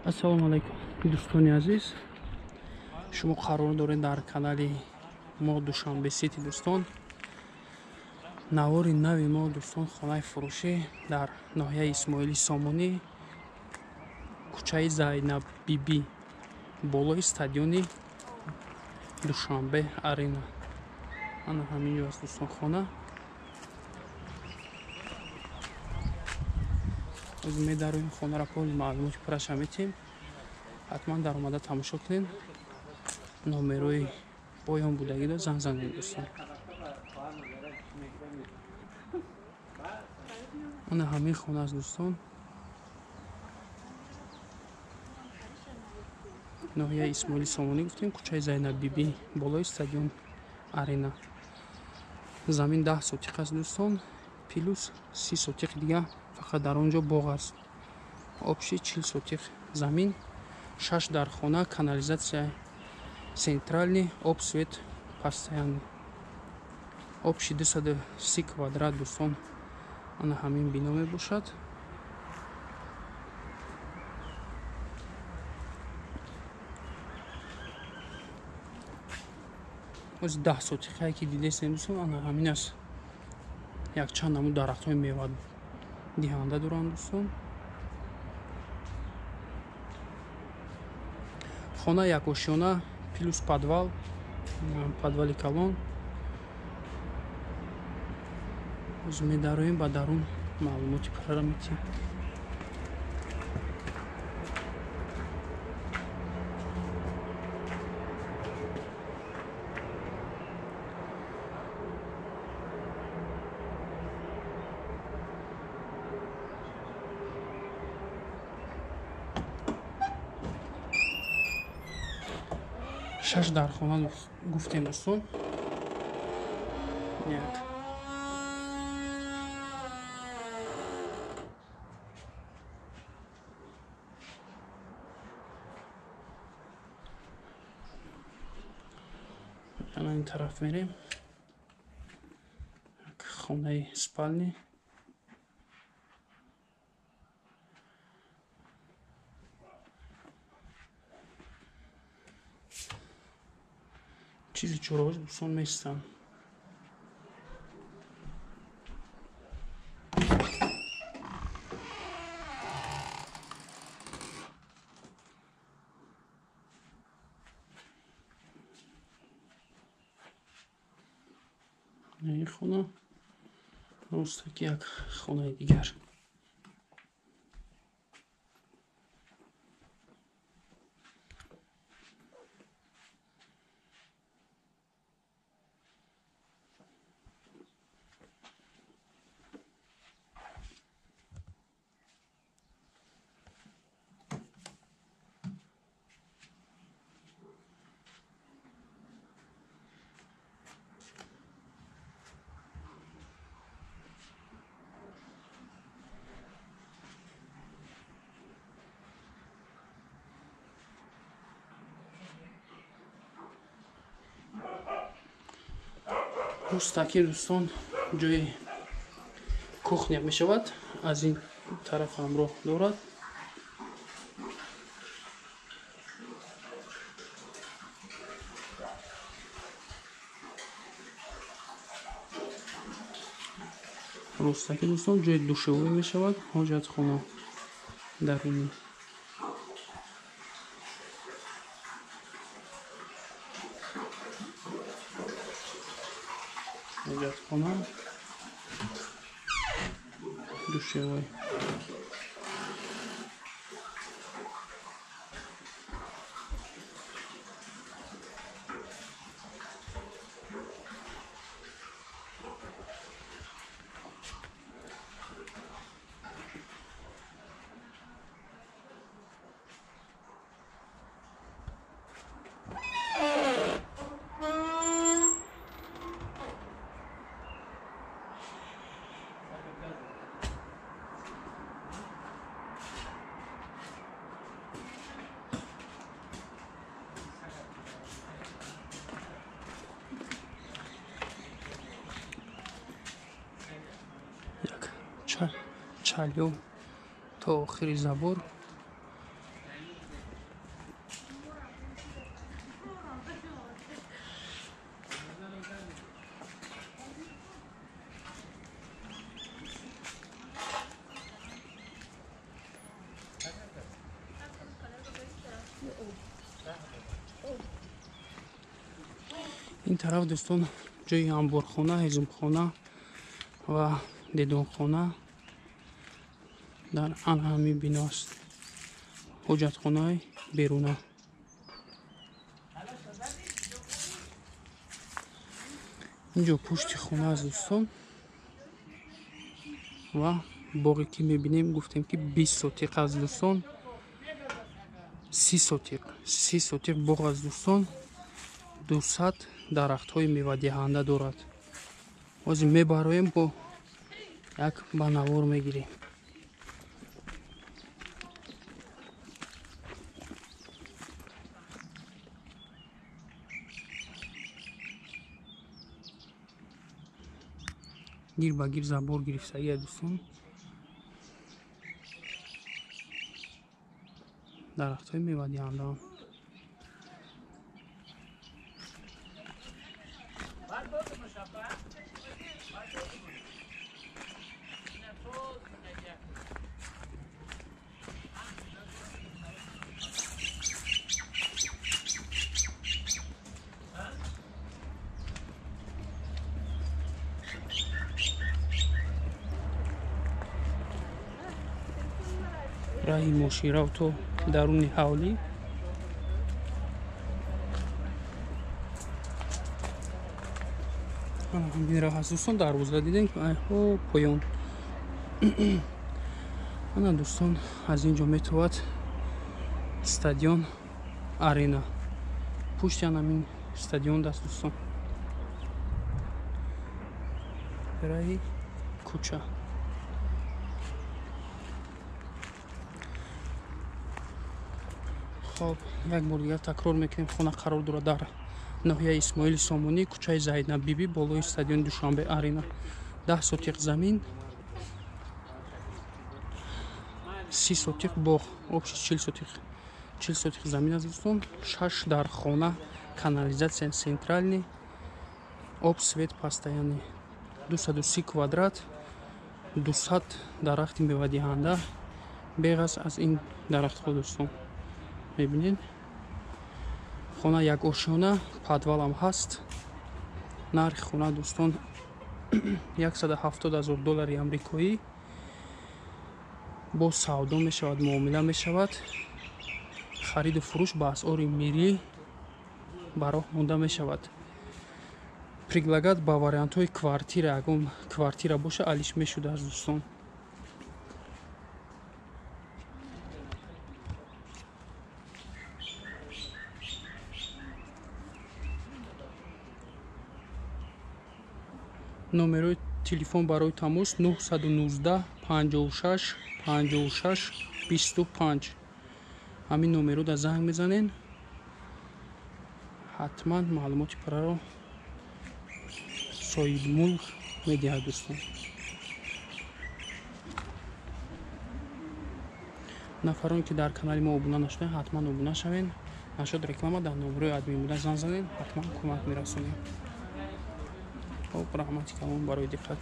ассалому алайкум дӯстони азиз, шумо қарор доред дар канали мо душанбе сити дӯстон навори нави мо дӯстон хонаи фурӯшӣ дар ноҳияи Исмоили Сомонӣ, кӯчаи Зайнаб Биби, болои стадиони Душанбе арена. Ана ҳамин ҷо аст дӯстон хона. Медароем хонара поли маълумоти пурраша метем. ҳатман дар омада тамошо кунед. номерои поён будагиро занг занед дӯстон. ана ҳамин хона аст дӯстон. ноҳияи Исмоили Сомонӣ гуфтем, кӯчаи Зайнаб Биби, болои стадион арена. замин 10 сотиқ аст дӯстон, плюс 30 сотиқ дига фақат дар он ҷо боғ аст. обши 40 сотиқ замин, 6 дар хона, канализатсия центральный, об свет постоянный. обши 230 квадрат дӯстон. ана ҳамин бино мебошад. оз 10 сотиқае ки дидестем дӯстон, ана ҳамин аст. якчанд намуд дарахтҳои мева диҳанда доранд дӯстон. хона якошона плюс подвал, подвали калон. оз медароем ба дарун маълумоти пурра метем. шаш дар хона гуфтем дӯстон. як ана ин тараф мерем. хонаи спальни. чизи чороғиш дӯстон местан. ин хона ростаки як хонаи дигар. рустаки дӯстон ҷои кухня мешавад. аз ин тараф ҳамроҳ дорад. рустаки дӯстон ҷои душевой мешавад. ҳоҷатхона дарунӣ. ҳоҷатхона, душевой. чалё то охири забор. ин тараф дӯстон ҷои амборхона, ҳизмхона ва дедонхона дар ан ҳамин бино аст. ҳуҷҷатхонаи беруна. инҷо пушти хона аст дӯстон ва боғе ки мебинем гуфтем ки 20 сотиқ аст дӯстон. 30 сотиқ боғ аст дӯстон. 200 дарахтҳои мевадиҳанда дорад. ҳозир мебароем бо як банавор мегирем. гир ба гир забор гирифтагия дӯстон. дарахтҳои мевадиҳанда. раҳи мошинрав то даруни ҳавлӣ. ҳамин роҳ аст дӯстон. дарвоза дидем айҳо поён. ана дӯстон аз ин ҷо метавад стадион арена. пушти ҳамин стадион даст дӯстон. раҳи кӯча. хоб як бор дигар такрор мекунем. хона қарор дорад дар ноҳияи исмоили сомонӣ, кӯчаи Зайнаб Бибӣ, болои стадиони Душанбе арена. 10 сотиқ замин, 30 сотиқ боғ, общи 40 сотиқ замин аст дӯстон. 6 дар хона, канализатсия центральный, об, свет постоянный. 230 квадрат, 200 дарахти мевадиҳанда. беғаз аз ин дарахтҳо дӯстон. мебинед хона як ошёна, подвалам ҳаст. нархи хона дӯстон $170,000 амрикоӣ. бо савдо мешавад, муомила мешавад. хариду фурӯш ба асъори миллӣ ба роҳ монда мешавад. предлагад ба вариантҳои квартира. ягон квартира боша алиш мешудааст дӯстон. номерои телефон барои тамос 919 56 56 25. ҳамин номеро да занг мезанен. ҳатман маълумоти параро соҳибмулк медиҳад дӯстон. нафароне ки дар канали мо обуна нашуданд, ҳатман обуна шавен. нашуд реклама дар номерои админ буда занг занен. ҳатман кӯмак мерасонем. раҳмати калон барои диққат.